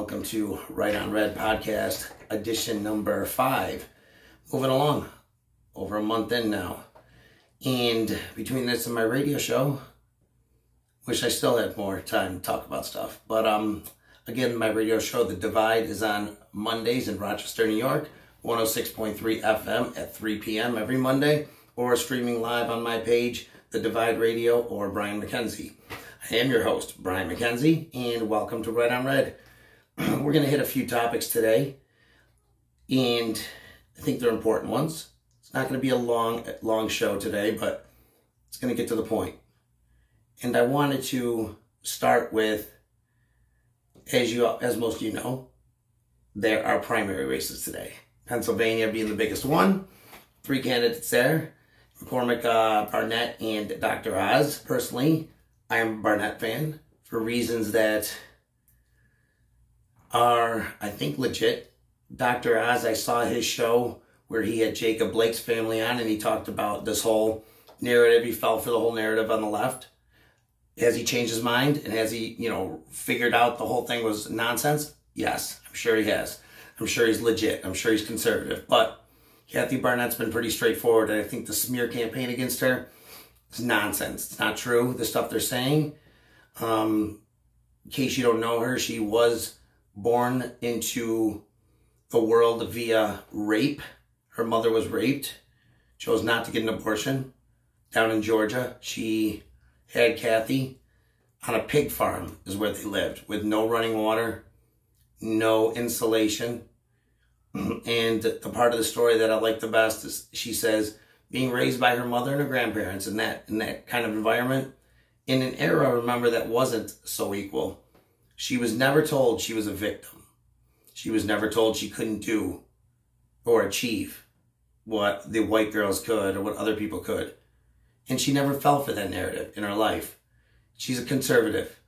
Welcome to Right on Red podcast, edition number 5. Moving along, over a month in now. And between this and my radio show, wish I still had more time to talk about stuff. But again, my radio show, The Divide, is on Mondays in Rochester, New York, 106.3 FM at 3 p.m. every Monday, or streaming live on my page, The Divide Radio or Brian McKenzie. I am your host, Brian McKenzie, and welcome to Right on Red. We're going to hit a few topics today, and I think they're important ones. It's not going to be a long show today, but it's going to get to the point. And I wanted to start with, as most of you know, there are primary races today. Pennsylvania being the biggest one. 3 candidates there. McCormick, Barnett, and Dr. Oz. Personally, I am a Barnett fan for reasons that are, I think, legit. Dr. Oz, I saw his show where he had Jacob Blake's family on, and he talked about this whole narrative. He fell for the whole narrative on the left. Has he changed his mind? And has he, figured out the whole thing was nonsense? Yes, I'm sure he has. I'm sure he's legit. I'm sure he's conservative. But Kathy Barnett's been pretty straightforward, and I think the smear campaign against her is nonsense. It's not true, the stuff they're saying. In case you don't know her, she was born into the world via rape. Her mother was raped, chose not to get an abortion. Down in Georgia, she had Kathy on a pig farm is where they lived, with no running water, no insulation. And the part of the story that I like the best is she says, being raised by her mother and her grandparents in that kind of environment, in an era, remember, that wasn't so equal. She was never told she was a victim. She was never told she couldn't do or achieve what the white girls could or what other people could. And she never fell for that narrative in her life. She's a conservative.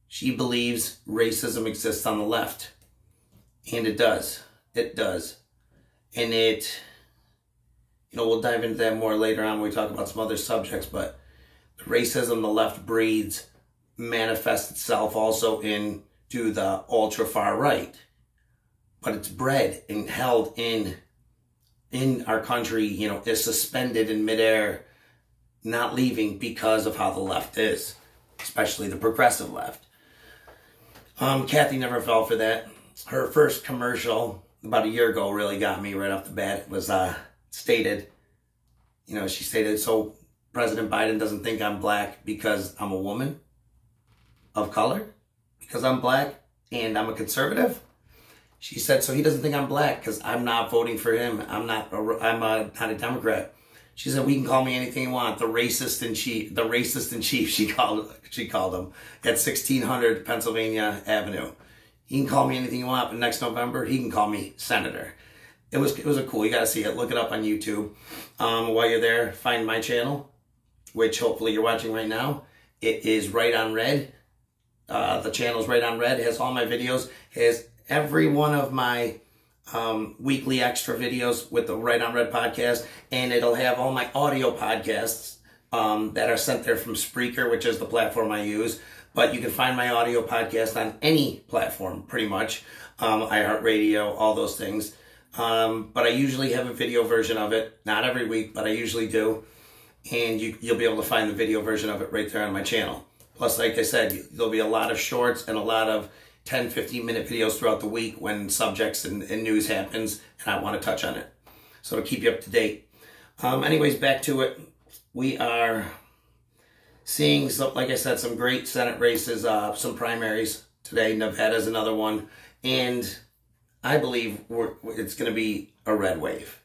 She believes racism exists on the left. And it does. It does. And we'll dive into that more later on when we talk about some other subjects, but the racism the left breeds manifests itself also into the ultra far right. But it's bred and held in our country, is suspended in midair, not leaving because of how the left is, especially the progressive left. Kathy never fell for that. Her first commercial about a year ago really got me right off the bat. It was stated, she stated, so President Biden doesn't think I'm black because I'm a woman of color, because I'm black and I'm a conservative. She said, so he doesn't think I'm black because I'm not voting for him. I'm not a Democrat. She said, we can call me anything you want. The racist in chief, she called him, at 1600 Pennsylvania Avenue. He can call me anything you want, but next November, he can call me senator. It was a cool, you got to see it. Look it up on YouTube. While you're there, find my channel, which hopefully you're watching right now. It is Right on Red. The channel's Right on Red. It has all my videos. It has every one of my weekly extra videos with the Right on Red podcast, and it'll have all my audio podcasts that are sent there from Spreaker, which is the platform I use. But you can find my audio podcast on any platform, pretty much. iHeartRadio, all those things. But I usually have a video version of it. Not every week, but I usually do. And you'll be able to find the video version of it right there on my channel. Plus, like I said, there'll be a lot of shorts and a lot of 10, 15-minute videos throughout the week when subjects and news happens, and I want to touch on it. So to keep you up to date. Anyways, back to it. We are seeing, like I said, some great Senate races, some primaries today. Nevada's another one. And I believe it's going to be a red wave.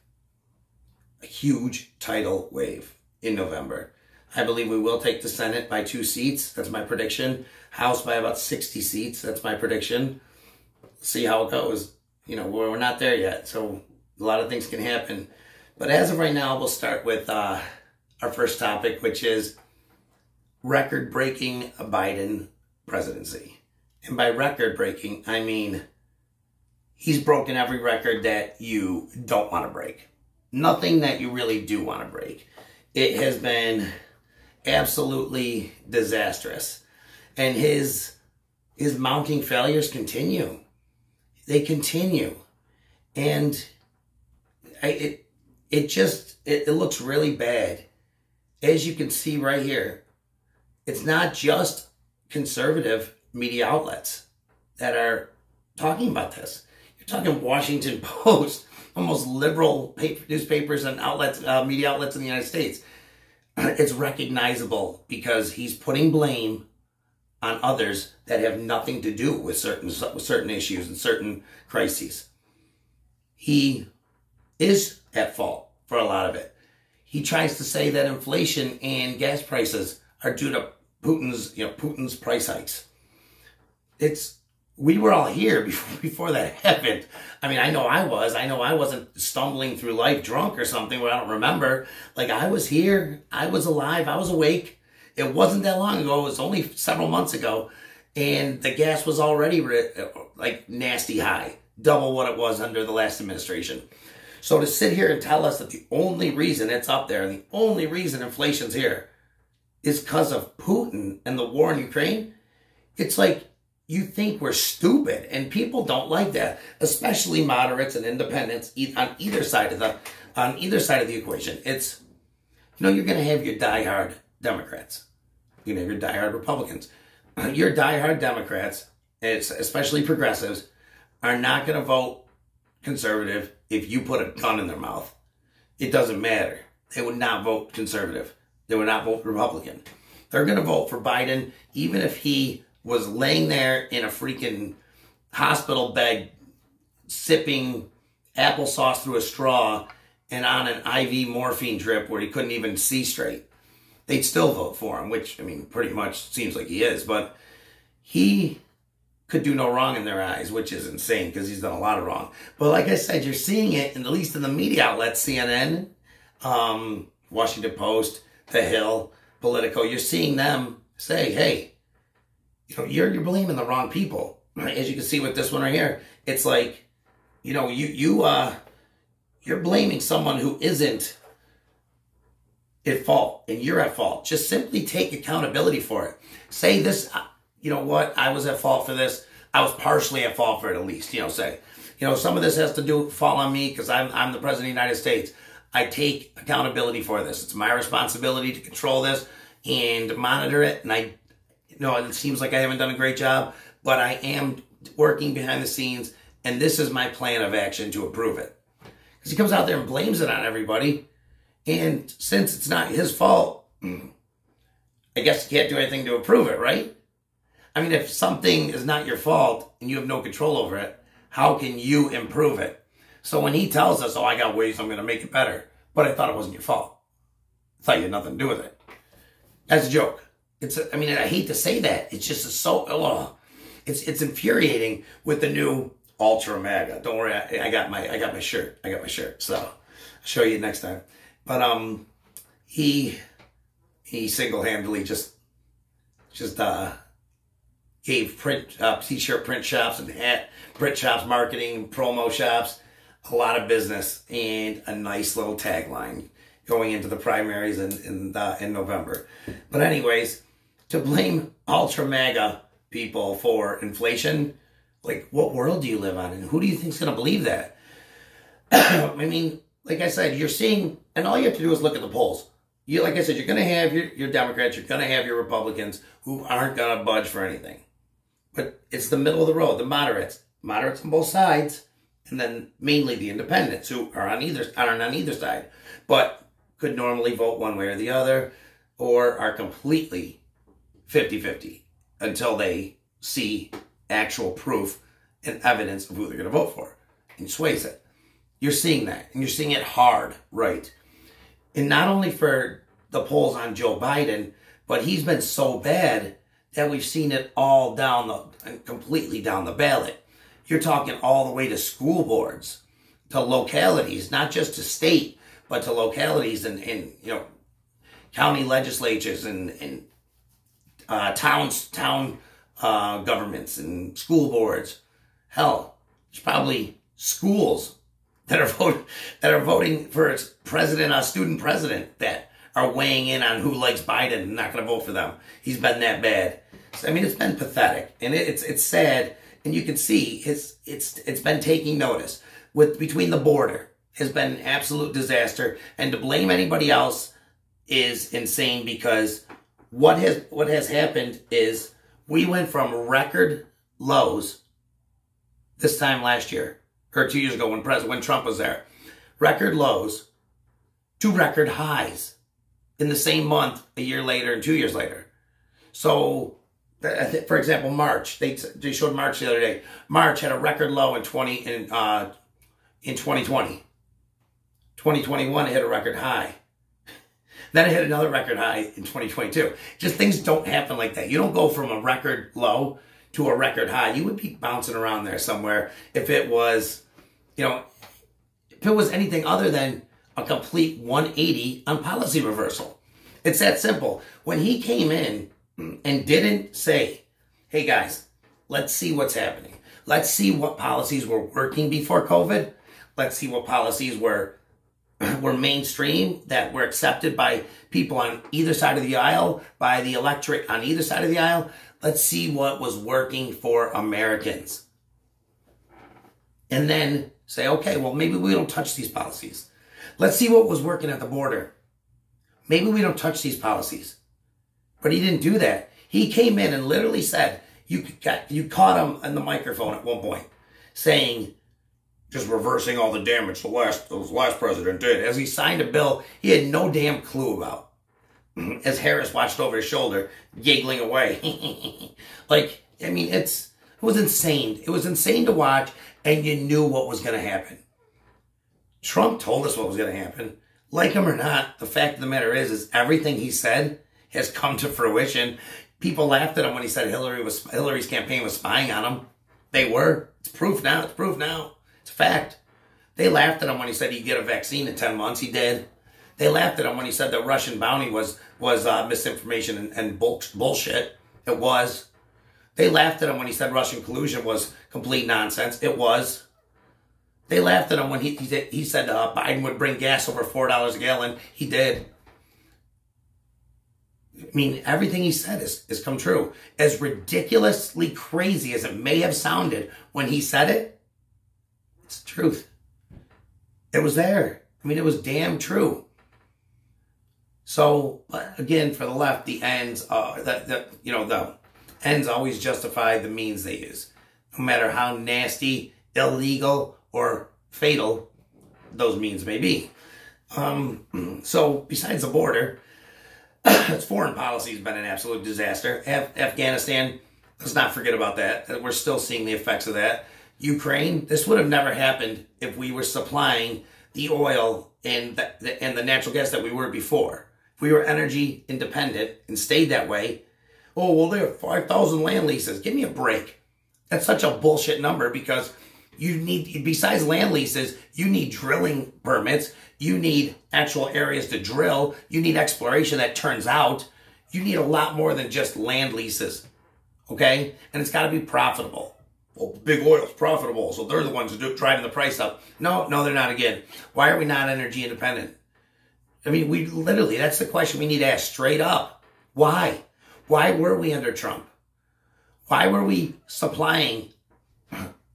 A huge tidal wave in November. I believe we will take the Senate by 2 seats. That's my prediction. House by about 60 seats. That's my prediction. See how it goes. We're not there yet, so a lot of things can happen. But as of right now, we'll start with our first topic, which is record-breaking Biden presidency. And by record-breaking, I mean he's broken every record that you don't want to break. Nothing that you really do want to break. It has been absolutely disastrous. And his mounting failures continue. they continue. And it looks really bad. As you can see right here, it's not just conservative media outlets that are talking about this. You're talking Washington Post, almost liberal newspapers and outlets, media outlets in the United States. It's recognizable because he's putting blame on others that have nothing to do with certain issues and certain crises. He is at fault for a lot of it. He tries to say that inflation and gas prices are due to Putin's price hikes. We were all here before that happened. I mean, I know I wasn't stumbling through life drunk or something where I don't remember. Like, I was here. I was alive. I was awake. It wasn't that long ago. It was only several months ago. And the gas was already like nasty high, double what it was under the last administration. So to sit here and tell us that the only reason it's up there and the only reason inflation's here is because of Putin and the war in Ukraine, it's like, you think we're stupid, and people don't like that, especially moderates and independents on either side of the equation. It's, you're going to have your diehard Democrats, you're going to have your diehard Republicans. Your diehard Democrats, especially progressives, are not going to vote conservative if you put a gun in their mouth. It doesn't matter. They would not vote conservative. They would not vote Republican. They're going to vote for Biden, even if he was laying there in a freaking hospital bed, sipping applesauce through a straw and on an IV morphine drip where he couldn't even see straight. They'd still vote for him, which, I mean, pretty much seems like he is. But he could do no wrong in their eyes, which is insane because he's done a lot of wrong. But like I said, you're seeing it, at least in the media outlets, CNN, Washington Post, The Hill, Politico. You're seeing them say, hey, you're blaming the wrong people. As you can see with this one right here, it's like, you're blaming someone who isn't at fault, and you're at fault. Just simply take accountability for it. Say this, you know what, I was at fault for this. I was partially at fault for it, at least. Say, some of this has to fall on me because I'm the president of the United States. I take accountability for this. It's my responsibility to control this and monitor it, and it seems like I haven't done a great job, but I am working behind the scenes, and this is my plan of action to improve it. Because he comes out there and blames it on everybody, and since it's not his fault, I guess you can't do anything to improve it, right? I mean, if something is not your fault and you have no control over it, how can you improve it? So when he tells us, I got ways I'm going to make it better, but I thought it wasn't your fault. I thought you had nothing to do with it. That's a joke. I hate to say that. It's just it's infuriating with the new Ultra MAGA. Don't worry, I got my shirt. So I'll show you next time. But he single-handedly just gave t-shirt print shops and hat print shops, marketing, promo shops, a lot of business and a nice little tagline going into the primaries in November. But anyways, to blame Ultra MAGA people for inflation, like, what world do you live on? And who do you think's going to believe that? I mean, like I said, you're seeing, and all you have to do is look at the polls. Like I said, you're going to have your Democrats, you're going to have your Republicans who aren't going to budge for anything. But it's the middle of the road, the moderates on both sides, and then mainly the independents who aren't on either side, but could normally vote one way or the other, or are completely 50-50 until they see actual proof and evidence of who they're going to vote for, and sways it. You're seeing that, and you're seeing it hard, right? And not only for the polls on Joe Biden, but he's been so bad that we've seen it all completely down the ballot. You're talking all the way to school boards, to localities, not just to state, but to localities and county legislatures and town governments and school boards. Hell, there's probably schools that are voting for its president, student president, that are weighing in on who likes Biden and not going to vote for them. He's been that bad. So, I mean, it's been pathetic, and it's sad. And you can see it's been taking notice. Between the border has been an absolute disaster. And to blame anybody else is insane, because what has happened is we went from record lows this time last year, or 2 years ago when Trump was there, record lows to record highs in the same month, a year later and 2 years later. So, for example, March, they showed March the other day. March had a record low in 2020. 2021 hit a record high. Then it hit another record high in 2022. Just things don't happen like that. You don't go from a record low to a record high. You would be bouncing around there somewhere if it was, if it was anything other than a complete 180 on policy reversal. It's that simple. When he came in and didn't say, hey guys, let's see what's happening. Let's see what policies were working before COVID. Let's see what policies were mainstream, that were accepted by people on either side of the aisle, by the electorate on either side of the aisle. Let's see what was working for Americans. And then say, okay, well, maybe we don't touch these policies. Let's see what was working at the border. Maybe we don't touch these policies. But he didn't do that. He came in and literally said, you caught him on the microphone at one point saying, just reversing all the damage the last president did. As he signed a bill he had no damn clue about. As Harris watched over his shoulder, giggling away. It was insane. It was insane to watch, and you knew what was going to happen. Trump told us what was going to happen. Like him or not, the fact of the matter is everything he said has come to fruition. People laughed at him when he said Hillary's campaign was spying on him. They were. It's proof now. It's proof now. It's a fact. They laughed at him when he said he'd get a vaccine in 10 months. He did. They laughed at him when he said the Russian bounty was misinformation and bullshit. It was. They laughed at him when he said Russian collusion was complete nonsense. It was. They laughed at him when he said Biden would bring gas over $4 a gallon. He did. Everything he said has come true. As ridiculously crazy as it may have sounded when he said it, it's the truth. It was there. It was damn true. So, again, for the left, the ends, the ends always justify the means they use. No matter how nasty, illegal, or fatal those means may be. So, besides the border, its foreign policy has been an absolute disaster. Afghanistan, let's not forget about that. We're still seeing the effects of that. Ukraine, this would have never happened if we were supplying the oil and the natural gas that we were before. If we were energy independent and stayed that way, oh, well, they have 5,000 land leases. Give me a break. That's such a bullshit number, because you need, besides land leases, you need drilling permits. You need actual areas to drill. You need exploration that turns out. You need a lot more than just land leases, okay? And it's got to be profitable. Well, big oil's profitable, so they're the ones who driving the price up. No, they're not again. Why are we not energy independent? We literally, that's the question we need to ask straight up. Why? Why were we under Trump? Why were we supplying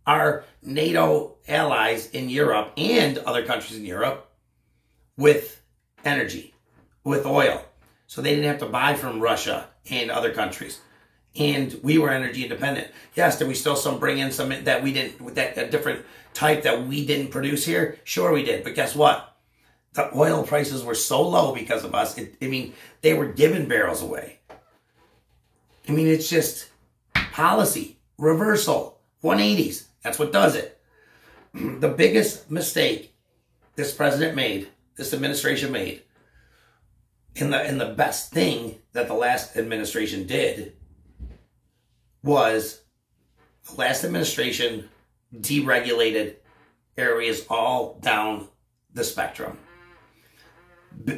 our NATO allies in Europe and other countries in Europe with energy, with oil, so they didn't have to buy from Russia and other countries? And we were energy independent. Yes, did we still bring in some that we didn't, that different type that we didn't produce here? Sure we did. But guess what? The oil prices were so low because of us. They were giving barrels away. It's just policy, reversal, 180s. That's what does it. The biggest mistake this president made, this administration made, and the best thing that the last administration did, was the last administration deregulated areas all down the spectrum.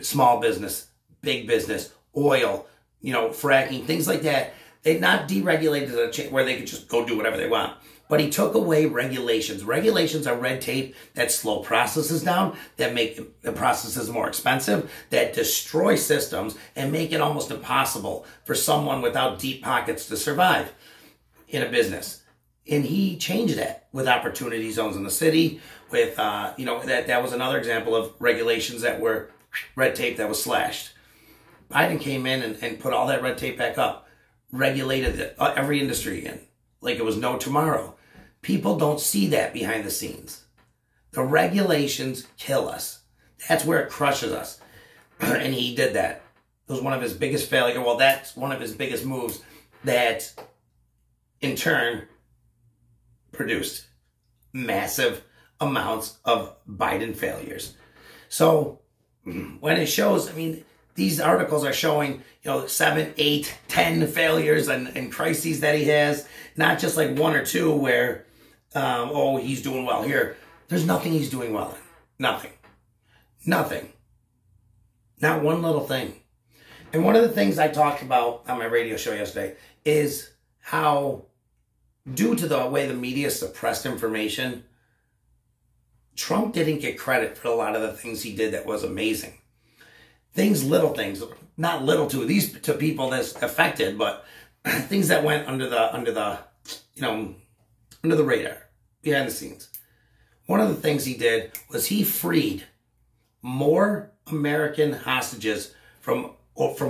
Small business, big business, oil, fracking, things like that. They've not deregulated where they could just go do whatever they want. But he took away regulations. Regulations are red tape that slow processes down, that make the processes more expensive, that destroy systems and make it almost impossible for someone without deep pockets to survive in a business. And he changed that with opportunity zones in the city, with, that was another example of regulations that were red tape that was slashed. Biden came in and put all that red tape back up, regulated every industry again, like it was no tomorrow. People don't see that behind the scenes. The regulations kill us. That's where it crushes us. And he did that. It was one of his biggest failures. Well, that's one of his biggest moves that, in turn, produced massive amounts of Biden failures. So when it shows, these articles are showing, 7, 8, 10 failures and crises that he has, not just like one or two where, he's doing well here. There's nothing he's doing well in. Nothing. Not one little thing. And one of the things I talked about on my radio show yesterday is how, due to the way the media suppressed information, Trump didn't get credit for a lot of the things he did that was amazing. Little things, not little to people that's affected, but things that went under the radar, behind the scenes. One of the things he did was he freed more American hostages from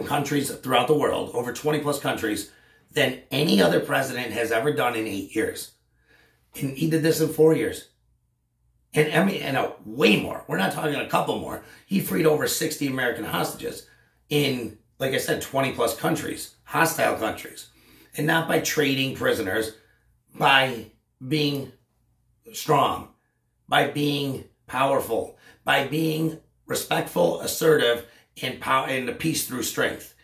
countries throughout the world, over 20 plus countries, than any other president has ever done in 8 years. And he did this in 4 years. And way more. We're not talking a couple more. He freed over 60 American hostages in, like I said, 20 plus countries, hostile countries. And not by trading prisoners, by being strong, by being powerful, by being respectful, assertive, and the peace through strength.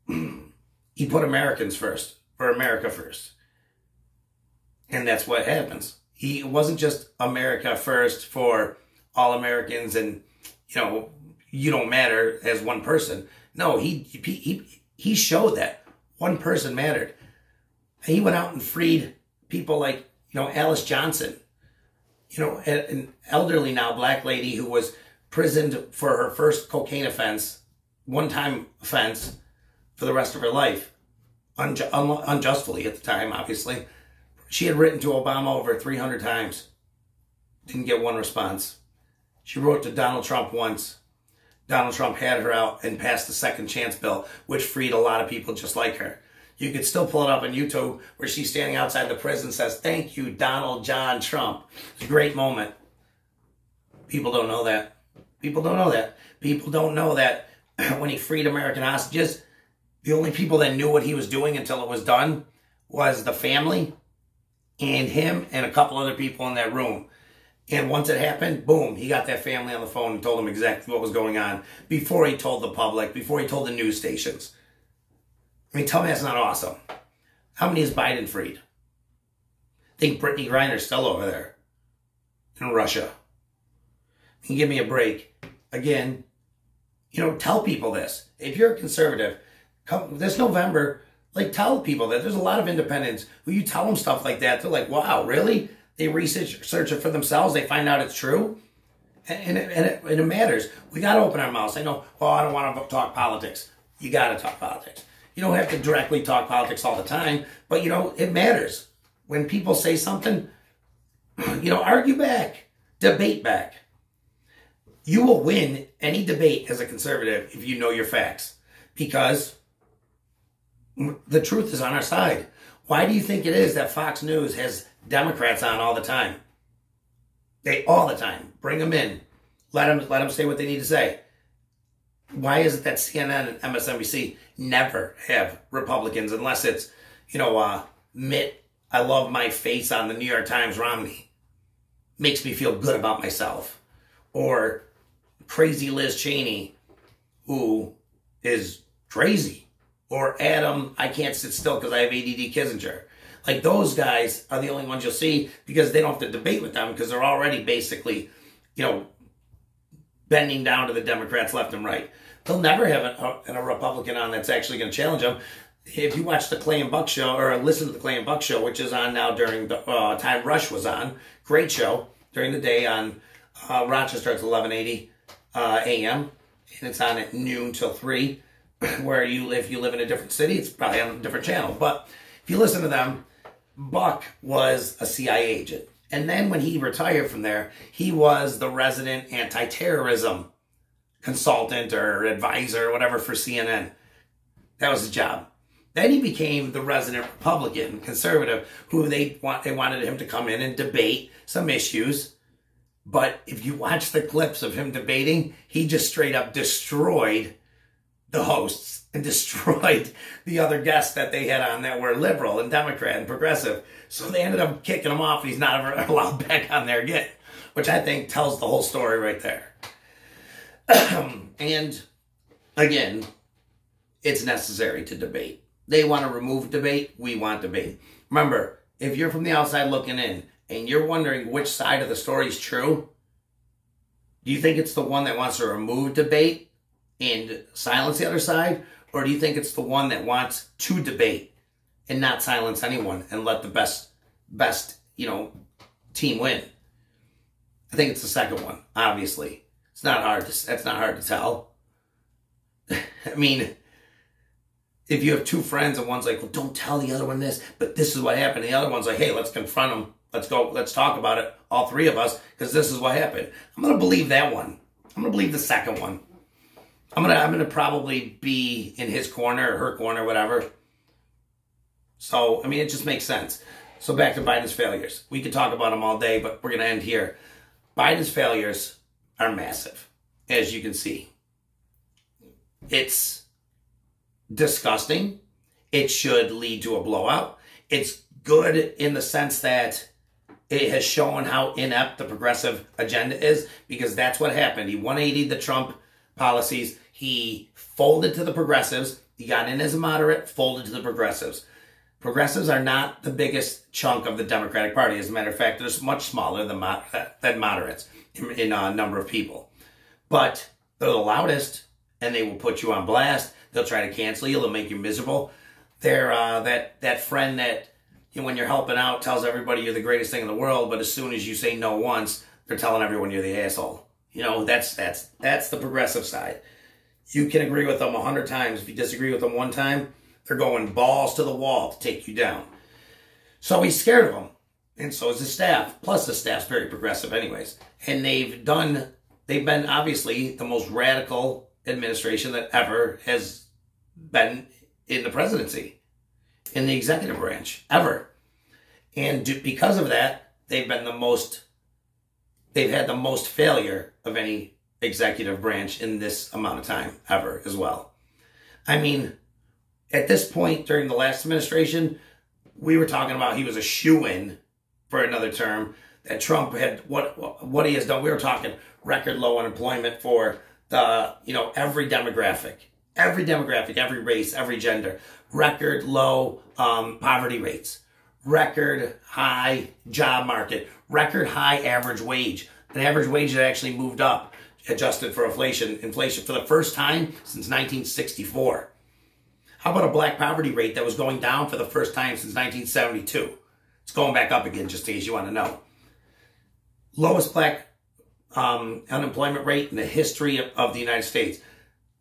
He put Americans first, for America first. And that's what happens. He wasn't just America first for all Americans and, you don't matter as one person. No, he showed that one person mattered. And he went out and freed people like, Alice Johnson, an elderly now black lady who was prisoned for her first cocaine offense, one-time offense, for the rest of her life, unjustly at the time, obviously. She had written to Obama over 300 times. Didn't get one response. She wrote to Donald Trump once. Donald Trump had her out and passed the second chance bill, which freed a lot of people just like her. You could still pull it up on YouTube where she's standing outside the prison and says, "Thank you, Donald John Trump." It's a great moment. People don't know that. People don't know that when he freed American hostages, the only people that knew what he was doing until it was done was the family and him and a couple other people in that room. And once it happened, boom, he got that family on the phone and told them exactly what was going on before he told the public, before he told the news stations. Tell me that's not awesome. How many has Biden freed? I think Brittany Griner's still over there in Russia. And give me a break. Again, tell people this. If you're a conservative, this November, tell people that there's a lot of independents who you tell them stuff like that. They're like, wow, really? They research it for themselves. They find out it's true. And it matters. We got to open our mouths. I know, I don't want to talk politics. You got to talk politics. You don't have to directly talk politics all the time, but, it matters. When people say something, argue back, debate back. You will win any debate as a conservative if you know your facts, because the truth is on our side. Why do you think it is that Fox News has Democrats on all the time? All the time. Bring them in. Let them say what they need to say. Why is it that CNN and MSNBC never have Republicans unless it's, Mitt, I love my face on the New York Times Romney. Makes me feel good about myself. Or crazy Liz Cheney, who is crazy. Or Adam, I can't sit still because I have ADD Kissinger. Those guys are the only ones you'll see because they don't have to debate with them because they're already basically, bending down to the Democrats left and right. They'll never have a Republican on that's actually going to challenge them. If you watch the Clay and Buck show, or listen to the Clay and Buck show, which is on now during the time Rush was on, great show, during the day on Rochester, it's 1180 a.m., and it's on at noon till 3, where if you live in a different city, it's probably on a different channel. But if you listen to them, Buck was a CIA agent. And then when he retired from there, he was the resident anti-terrorism consultant or advisor or whatever for CNN. That was his job. Then he became the resident Republican conservative who they wanted him to come in and debate some issues. But if you watch the clips of him debating, he just straight up destroyed the hosts and destroyed the other guests that they had on that were liberal and Democrat and progressive. So they ended up kicking him off and he's not ever allowed back on there again, which I think tells the whole story right there. And again, it's necessary to debate. They want to remove debate. We want debate. Remember, if you're from the outside looking in and you're wondering which side of the story is true, do you think it's the one that wants to remove debate and silence the other side? Or do you think it's the one that wants to debate and not silence anyone and let the best team win? I think it's the second one, obviously. It's not hard to tell. I mean, if you have two friends and one's like, well, don't tell the other one this, but this is what happened. And the other one's like, hey, let's confront them. Let's go. Let's talk about it. All three of us, because this is what happened. I'm going to believe that one. I'm going to believe the second one. I'm going to probably be in his corner or her corner, whatever. So, I mean, it just makes sense. So back to Biden's failures. We could talk about them all day, but we're going to end here. Biden's failures are massive, as you can see. It's disgusting. It should lead to a blowout. It's good in the sense that it has shown how inept the progressive agenda is, because that's what happened. He 180'd the Trump policies. He folded to the progressives. He got in as a moderate, folded to the progressives. Progressives are not the biggest chunk of the Democratic Party. As a matter of fact, they're much smaller than moderates in a number of people. But they're the loudest, and they will put you on blast. They'll try to cancel you. They'll make you miserable. They're that friend that, when you're helping out, tells everybody you're the greatest thing in the world, but as soon as you say no once, they're telling everyone you're the asshole. That's the progressive side. You can agree with them 100 times. If you disagree with them one time, they're going balls to the wall to take you down. So he's scared of them, and so is his staff. Plus, the staff's very progressive anyways. And they've been obviously the most radical administration that ever has been in the presidency, in the executive branch, ever. And because of that, they've had the most failure of any executive branch in this amount of time ever as well. I mean, at this point during the last administration, we were talking about he was a shoo-in for another term, that Trump had what he has done. We were talking record low unemployment for the, every demographic, every race, every gender, record low poverty rates, record high job market, record high average wage, an average wage that actually moved up, adjusted for inflation for the first time since 1964. How about a black poverty rate that was going down for the first time since 1972? It's going back up again, just in case you want to know. Lowest black unemployment rate in the history of the United States.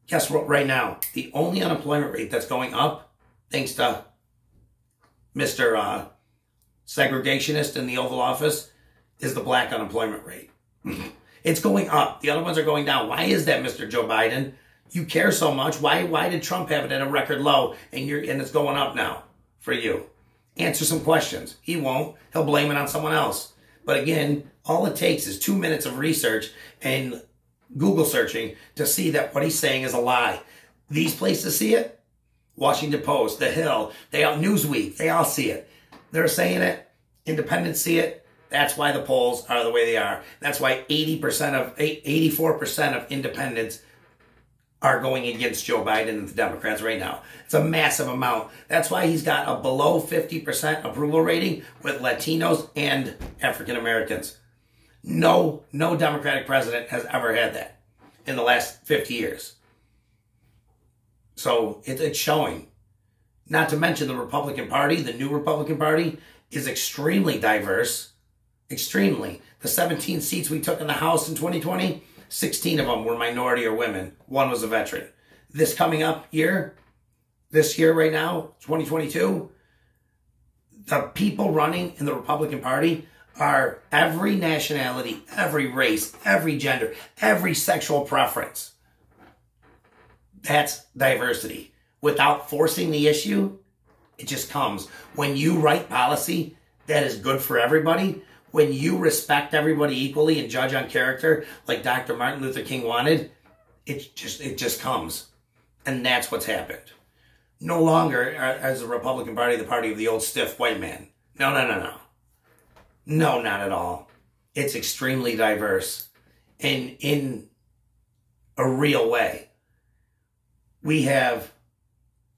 Guess what? Right now, the only unemployment rate that's going up, thanks to Mr. Segregationist in the Oval Office, is the black unemployment rate. It's going up. The other ones are going down. Why is that, Mr. Joe Biden? You care so much. Why did Trump have it at a record low and it's going up now for you? Answer some questions. He won't. He'll blame it on someone else. But again, all it takes is 2 minutes of research and Google searching to see that what he's saying is a lie. These places see it. Washington Post, The Hill, Newsweek, they all see it. They're saying it. Independents see it. That's why the polls are the way they are. That's why 84% of independents are going against Joe Biden and the Democrats right now. It's a massive amount. That's why he's got a below 50% approval rating with Latinos and African Americans. No Democratic president has ever had that in the last 50 years. So it's showing. Not to mention the Republican Party, the new Republican Party, is extremely diverse. Extremely. The 17 seats we took in the House in 2020, 16 of them were minority or women. One was a veteran. This year right now, 2022, The people running in the Republican Party are every nationality, every race, every gender, every sexual preference. That's diversity. Without forcing the issue, it just comes. When you write policy that is good for everybody, when you respect everybody equally and judge on character like Dr. Martin Luther King wanted, it just comes. And that's what's happened. No longer as the Republican Party, the party of the old stiff white man. No. No, not at all. It's extremely diverse and in a real way. We have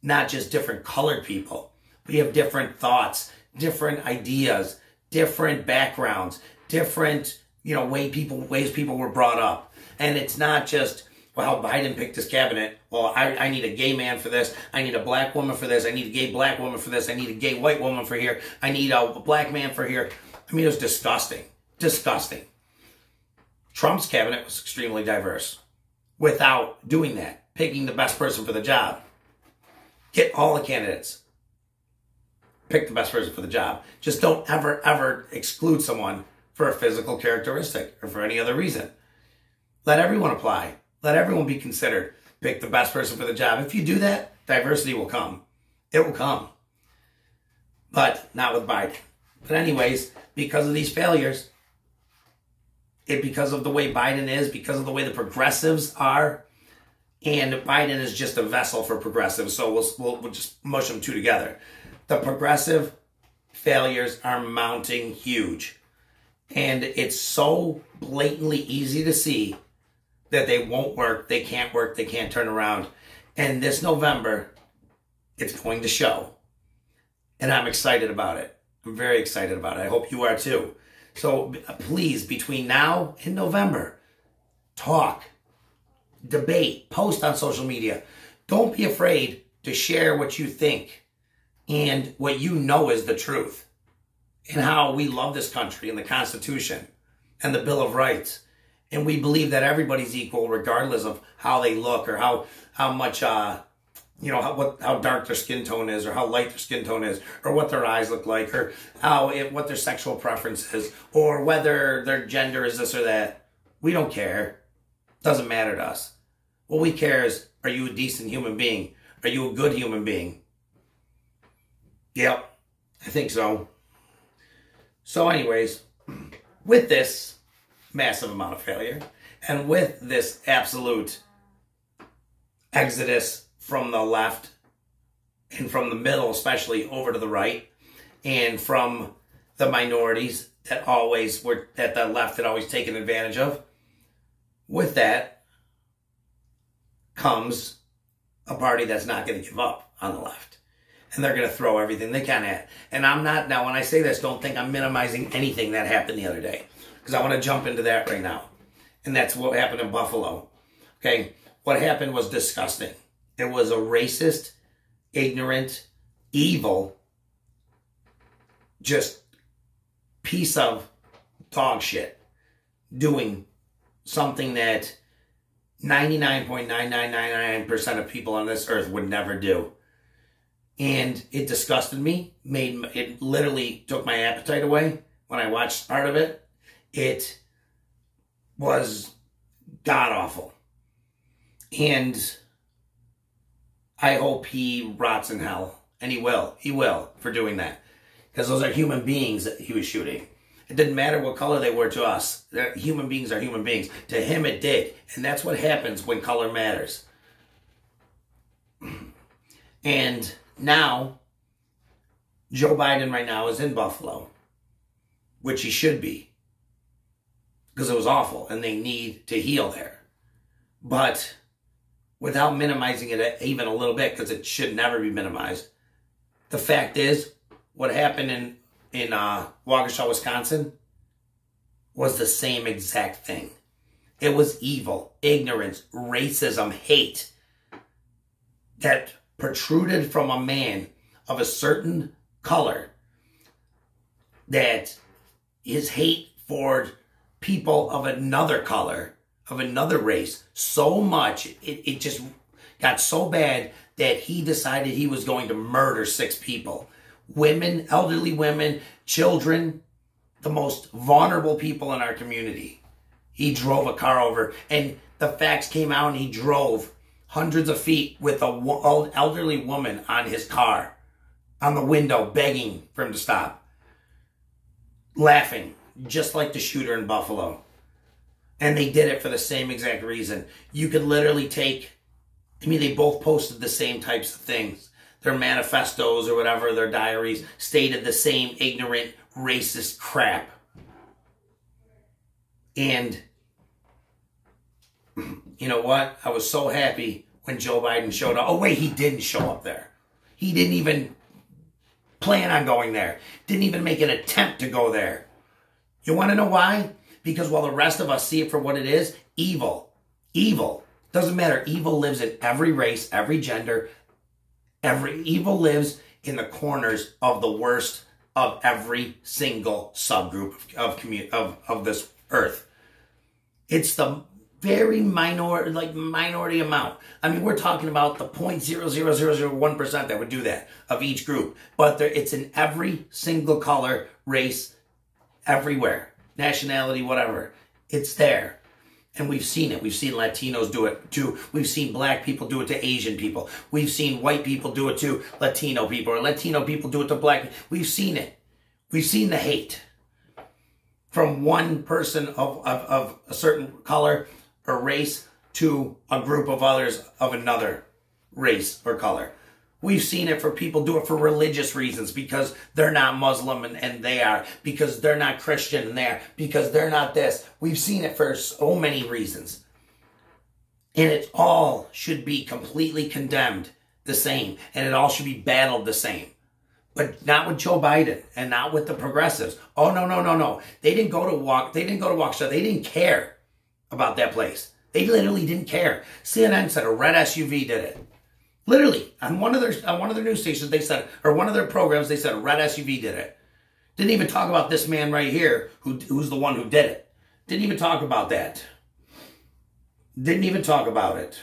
not just different colored people. We have different thoughts, different ideas, different backgrounds, different, ways people were brought up. And it's not just, well, Biden picked his cabinet. Well, I need a gay man for this. I need a black woman for this. I need a gay black woman for this. I need a gay white woman for here. I need a black man for here. I mean, it was disgusting. Disgusting. Trump's cabinet was extremely diverse without doing that, picking the best person for the job. Get all the candidates. Pick the best person for the job. Just don't ever exclude someone for a physical characteristic or for any other reason. Let everyone apply. Let everyone be considered. Pick the best person for the job. If you do that, diversity will come. It will come. But not with Biden. But anyways, because of these failures, because of the way Biden is, because of the way the progressives are, and Biden is just a vessel for progressives, so we'll just mush them two together. The progressive failures are mounting huge. And it's so blatantly easy to see that they won't work, they can't turn around. And this November, it's going to show. And I'm excited about it. I'm very excited about it. I hope you are too. So please, between now and November, talk, debate, post on social media. Don't be afraid to share what you think and what you know is the truth. And how we love this country and the Constitution and the Bill of Rights. And we believe that everybody's equal regardless of how they look or how much, how dark their skin tone is or how light their skin tone is or what their eyes look like or what their sexual preference is or whether their gender is this or that. We don't care. Doesn't matter to us. What we care is, are you a decent human being? Are you a good human being? Yep, I think so. So anyways, with this massive amount of failure and with this absolute exodus from the left and from the middle, especially over to the right, and from the minorities that the left had always taken advantage of, with that comes a party that's not going to give up on the left. And they're going to throw everything they can at. And I'm not, now when I say this, don't think I'm minimizing anything that happened the other day. Because I want to jump into that right now. And that's what happened in Buffalo. Okay, what happened was disgusting. It was a racist, ignorant, evil, just piece of dog shit doing something that 99.9999% of people on this earth would never do. And it disgusted me. It literally took my appetite away when I watched part of it. It was god-awful. And I hope he rots in hell. And he will. He will for doing that. Because those are human beings that he was shooting. It didn't matter what color they were to us. Human beings are human beings. To him it did. And that's what happens when color matters. And now, Joe Biden right now is in Buffalo, which he should be, because it was awful and they need to heal there. But without minimizing it even a little bit, because it should never be minimized, the fact is, what happened in Waukesha, Wisconsin, was the same exact thing. It was evil, ignorance, racism, hate that protruded from a man of a certain color, that his hate for people of another color, of another race, so much, it just got so bad that he decided he was going to murder 6 people women, elderly women, children, the most vulnerable people in our community. He drove a car over, and the facts came out, and he drove hundreds of feet with an elderly woman on his car, on the window, begging for him to stop. Laughing, just like the shooter in Buffalo. And they did it for the same exact reason. You could literally take, they both posted the same types of things. Their manifestos or whatever, their diaries, stated the same ignorant, racist crap. And you know what? I was so happy when Joe Biden showed up. Oh, wait, he didn't show up there. He didn't even plan on going there. Didn't even make an attempt to go there. You want to know why? Because while the rest of us see it for what it is, evil. Evil. Doesn't matter. Evil lives in every race, every gender. Evil lives in the corners of the worst of every single subgroup of this earth. It's the very minority amount. We're talking about the 0.00001% that would do that of each group. But it's in every single color, race, everywhere, nationality, whatever. It's there. And we've seen it. We've seen Latinos do it too. We've seen black people do it to Asian people. We've seen white people do it to Latino people, or Latino people do it to black people. We've seen it. We've seen the hate from one person of a certain color or race to a group of others of another race or color. We've seen it for people do it for religious reasons, because they're not Muslim and they are, because they're not Christian and they are, because they're not this. We've seen it for so many reasons. And it all should be completely condemned the same, and it all should be battled the same. But not with Joe Biden and not with the progressives. Oh, no. They didn't go to Rochester. They didn't care about that place. They literally didn't care. CNN said a red SUV did it. Literally, on one of their news stations, they said, or one of their programs, they said a red SUV did it. Didn't even talk about this man right here, who's the one who did it. Didn't even talk about that. Didn't even talk about it.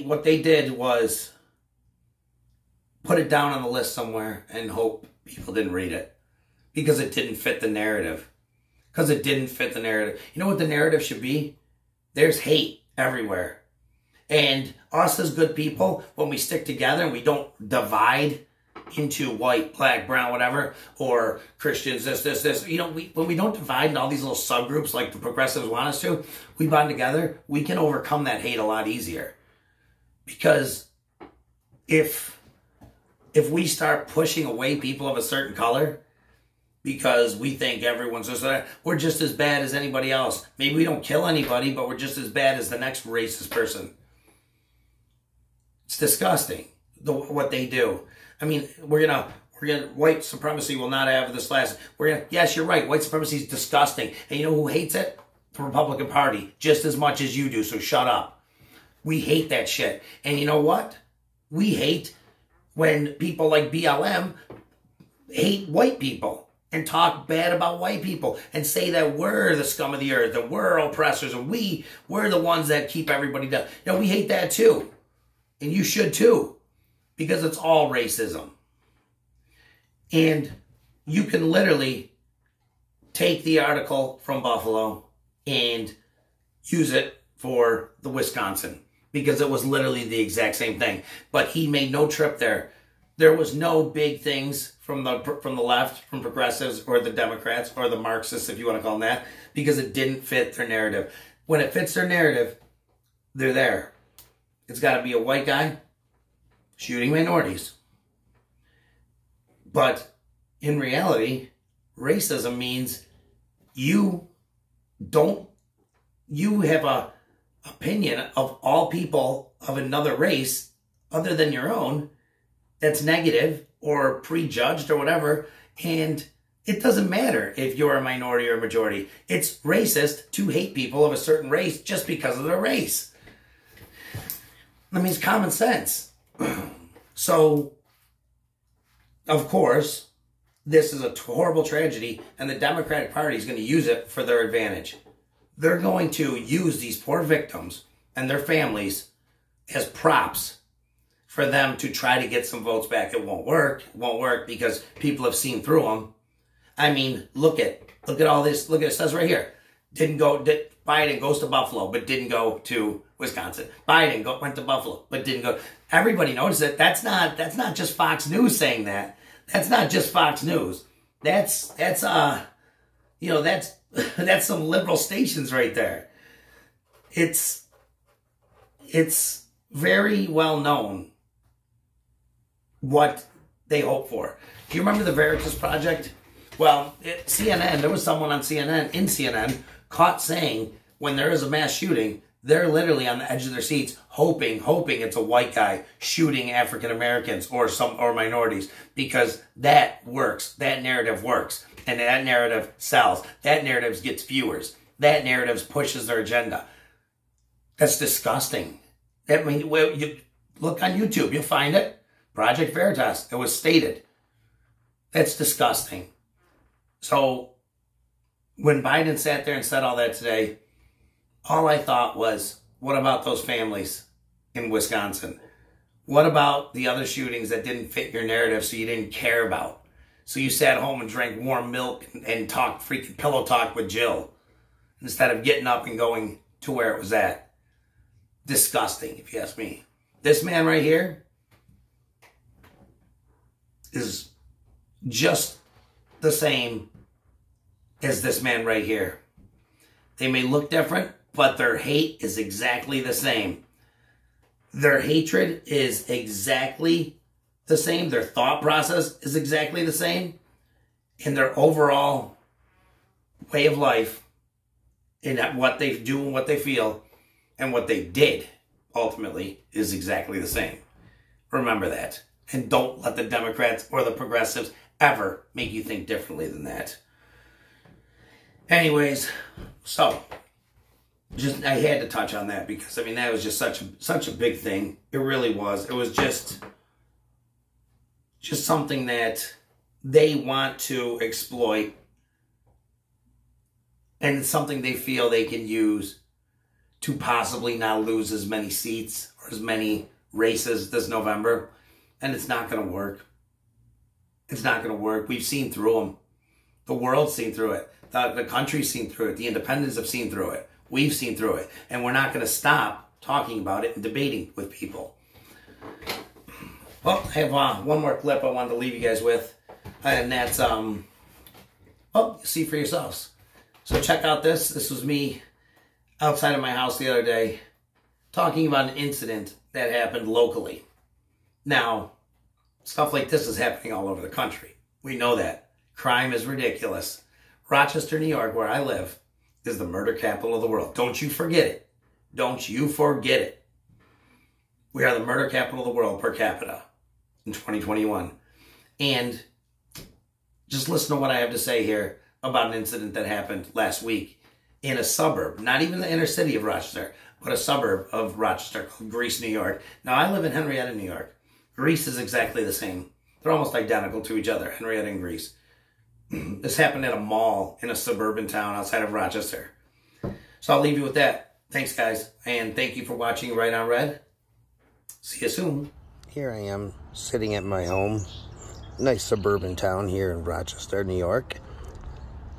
What they did was put it down on the list somewhere and hope people didn't read it, because it didn't fit the narrative. Because it didn't fit the narrative. You know what the narrative should be? There's hate everywhere. And us as good people, when we stick together and we don't divide into white, black, brown, whatever, or Christians, this, when we don't divide in all these little subgroups like the progressives want us to, we bond together, we can overcome that hate a lot easier. Because if we start pushing away people of a certain color, because we think everyone's just we're just as bad as anybody else. Maybe we don't kill anybody, but we're just as bad as the next racist person. It's disgusting what they do. We're gonna white supremacy will not have this last. Yes, you're right. White supremacy is disgusting, and you know who hates it? The Republican Party, just as much as you do. So shut up. We hate that shit, and you know what? We hate when people like BLM hate white people and talk bad about white people and say that we're the scum of the earth and we're oppressors and we're the ones that keep everybody down. We hate that too. And you should too, because it's all racism. And you can literally take the article from Buffalo and use it for the Wisconsin, because it was literally the exact same thing. But he made no trip there. There was no big things from the left, from progressives or the Democrats or the Marxists, if you want to call them that, because it didn't fit their narrative. When it fits their narrative, they're there. It's got to be a white guy shooting minorities. But in reality, racism means you have a opinion of all people of another race other than your own that's negative or prejudged or whatever, and it doesn't matter if you're a minority or a majority. It's racist to hate people of a certain race just because of their race. It's common sense. So, of course, this is a horrible tragedy, and the Democratic Party is going to use it for their advantage. They're going to use these poor victims and their families as props for them to try to get some votes back. It won't work. It won't work because people have seen through them. I mean, look at all this. Look at it says right here. Biden goes to Buffalo, but didn't go to Wisconsin. Biden went to Buffalo, but didn't go. Everybody noticed it. That's not just Fox News saying that. That's not just Fox News. That's some liberal stations right there. It's very well known what they hope for. Do you remember the Veritas Project? Well, CNN, there was someone on CNN, caught saying when there is a mass shooting, they're literally on the edge of their seats hoping it's a white guy shooting African Americans or minorities, because that works. That narrative works. And that narrative sells. That narrative gets viewers. That narrative pushes their agenda. That's disgusting. You look on YouTube, you'll find it. Project Veritas. It was stated. That's disgusting. So when Biden sat there and said all that today, all I thought was, what about those families in Wisconsin? What about the other shootings that didn't fit your narrative, so you didn't care about? So you sat home and drank warm milk and talked freaking pillow talk with Jill instead of getting up and going to where it was at. Disgusting, if you ask me. This man right here is just the same as this man right here. They may look different, but their hate is exactly the same. Their hatred is exactly the same. Their thought process is exactly the same. And their overall way of life and what they do and what they feel and what they did ultimately is exactly the same. Remember that. And don't let the Democrats or the progressives ever make you think differently than that. Anyways, so I had to touch on that because, I mean, that was just such a big thing. It really was. It was just something that they want to exploit, and it's something they feel they can use to possibly not lose as many seats or as many races this November. And it's not going to work. It's not going to work. We've seen through them. The world's seen through it. The country's seen through it. The independents have seen through it. We've seen through it. And we're not going to stop talking about it and debating with people. Well, I have one more clip I wanted to leave you guys with. And that's, see for yourselves. So check out this. This was me outside of my house the other day talking about an incident that happened locally. Now, stuff like this is happening all over the country. We know that. Crime is ridiculous. Rochester, New York, where I live, is the murder capital of the world. Don't you forget it. Don't you forget it. We are the murder capital of the world per capita in 2021. And just listen to what I have to say here about an incident that happened last week in a suburb, not even the inner city of Rochester, but a suburb of Rochester called Greece, New York. Now, I live in Henrietta, New York. Greece is exactly the same. They're almost identical to each other, Henrietta and Greece. This happened at a mall in a suburban town outside of Rochester. So I'll leave you with that. Thanks, guys. And thank you for watching Right on Red. See you soon. Here I am sitting at my home. Nice suburban town here in Rochester, New York.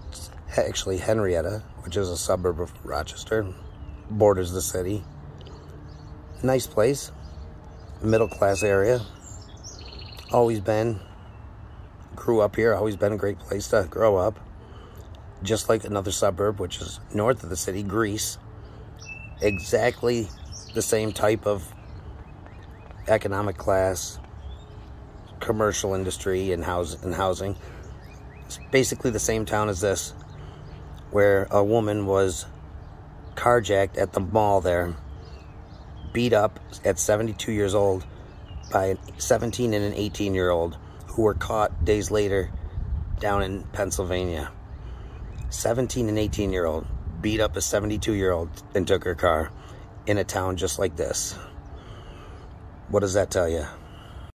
It's actually Henrietta, which is a suburb of Rochester. Borders the city. Nice place. Middle class area. Always been. Grew up here. Always been a great place to grow up. Just like another suburb, which is north of the city, Greece. Exactly the same type of economic class, commercial industry, and housing. It's basically the same town as this, where a woman was carjacked at the mall there, beat up at 72 years old by a 17 and an 18-year-old who were caught days later down in Pennsylvania. 17 and 18-year-old beat up a 72-year-old and took her car in a town just like this. What does that tell you?